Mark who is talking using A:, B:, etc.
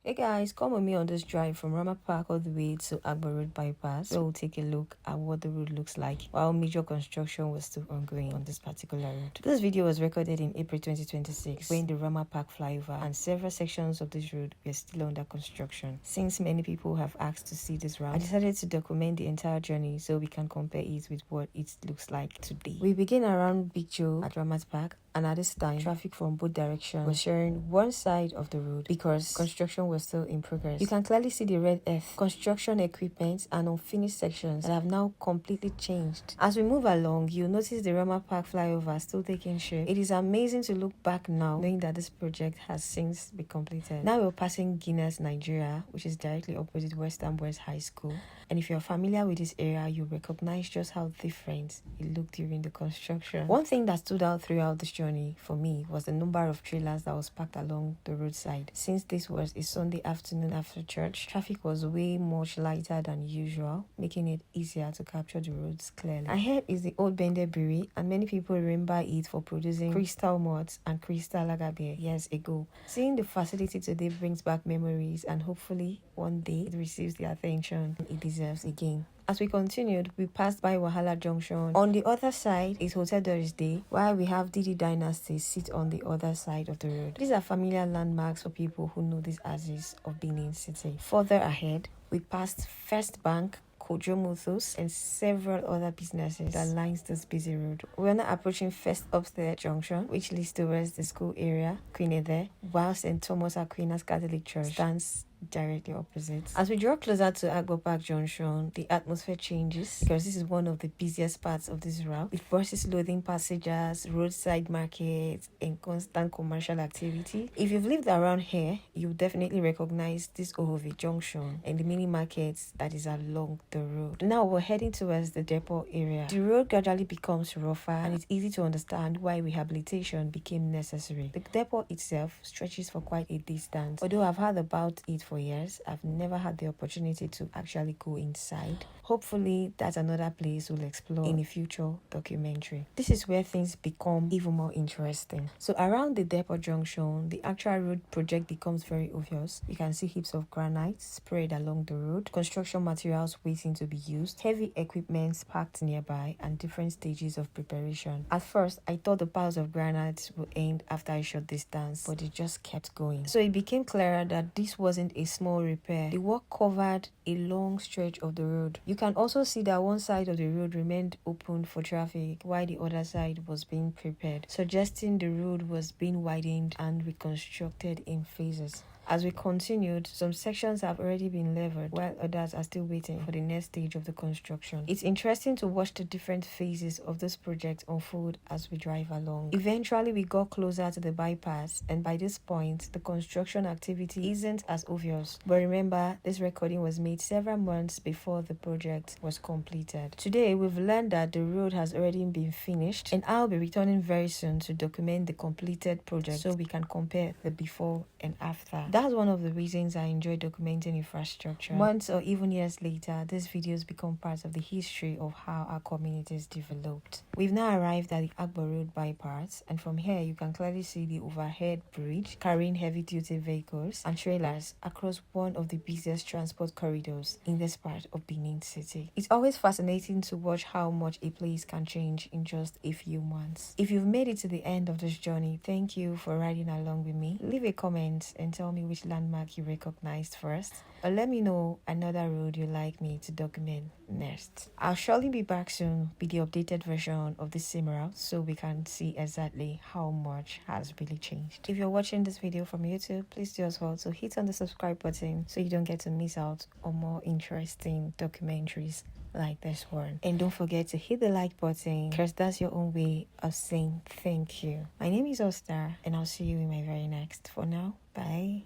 A: Hey guys, come with me on this drive from Ramat Park all the way to Agbor Road Bypass, where we'll take a look at what the road looks like while major construction was still ongoing on this particular road. This video was recorded in April 2026 when the Ramat Park flyover and several sections of this road were still under construction. Since many people have asked to see this route, I decided to document the entire journey so we can compare it with what it looks like today. We begin around Big Joe at Ramat Park, and at this time, traffic from both directions was sharing one side of the road because construction was still in progress. You can clearly see the red earth, construction equipment, and unfinished sections that have now completely changed. As we move along, you'll notice the Ramat Park flyover still taking shape. It is amazing to look back now, knowing that this project has since been completed. Now we're passing Guinness, Nigeria, which is directly opposite Western Boys High School. And if you're familiar with this area, you recognize just how different it looked during the construction. One thing that stood out throughout this journey for me was the number of trailers that was parked along the roadside. Since this was a Sunday afternoon after church, traffic was way much lighter than usual, making it easier to capture the roads clearly. Ahead is the old Bende Brewery, and many people remember it for producing crystal malts and crystal lager beer years ago. Seeing the facility today brings back memories, and hopefully one day it receives the attention it deserves again. As we continued, we passed by Wahala Junction. On the other side is Hotel Doris Day, while we have Didi Dynasty sit on the other side of the road. These are familiar landmarks for people who know these axes of Benin City. Further ahead, we passed First Bank, Kojo Motors, and several other businesses that lines this busy road. We are now approaching First Upstairs Junction, which leads towards the school area, Queen Ede, while St. Thomas Aquinas Catholic Church stands directly opposite. As we draw closer to Agbor Park Junction, the atmosphere changes because this is one of the busiest parts of this route, with buses loading passengers, roadside markets, and constant commercial activity. If you've lived around here, you definitely recognize this Ohove Junction and the mini markets that is along the road. Now we're heading towards the depot area. The road gradually becomes rougher, and it's easy to understand why rehabilitation became necessary. The depot itself stretches for quite a distance. Although I've heard about it for years, I've never had the opportunity to actually go inside. Hopefully that's another place we'll explore in a future documentary. This is where things become even more interesting. So around the depot junction, the actual road project becomes very obvious. You can see heaps of granite spread along the road, construction materials waiting to be used, heavy equipment parked nearby, and different stages of preparation. At first, I thought the piles of granite would end after a short distance, but it just kept going. So it became clearer that this wasn't a small repair. The work covered a long stretch of the road. You can also see that one side of the road remained open for traffic while the other side was being prepared, suggesting the road was being widened and reconstructed in phases. As we continued, some sections have already been leveled while others are still waiting for the next stage of the construction. It's interesting to watch the different phases of this project unfold as we drive along. Eventually, we got closer to the bypass, and by this point, the construction activity isn't as obvious. But remember, this recording was made several months before the project was completed. Today, we've learned that the road has already been finished, and I'll be returning very soon to document the completed project so we can compare the before and after. That's one of the reasons I enjoy documenting infrastructure. Months or even years later, these videos become part of the history of how our communities developed. We've now arrived at the Agbor Road Bypass, and from here you can clearly see the overhead bridge carrying heavy-duty vehicles and trailers across one of the busiest transport corridors in this part of Benin City. It's always fascinating to watch how much a place can change in just a few months. If you've made it to the end of this journey, thank you for riding along with me. Leave a comment and tell me which landmark you recognized first, or let me know another road you'd like me to document next. I'll surely be back soon with the updated version of this same route so we can see exactly how much has really changed. If you're watching this video from YouTube, please do as well to hit on the subscribe button so you don't get to miss out on more interesting documentaries like this one. And don't forget to hit the like button because that's your own way of saying thank you. My name is Ostar, and I'll see you in my very next. For now, bye.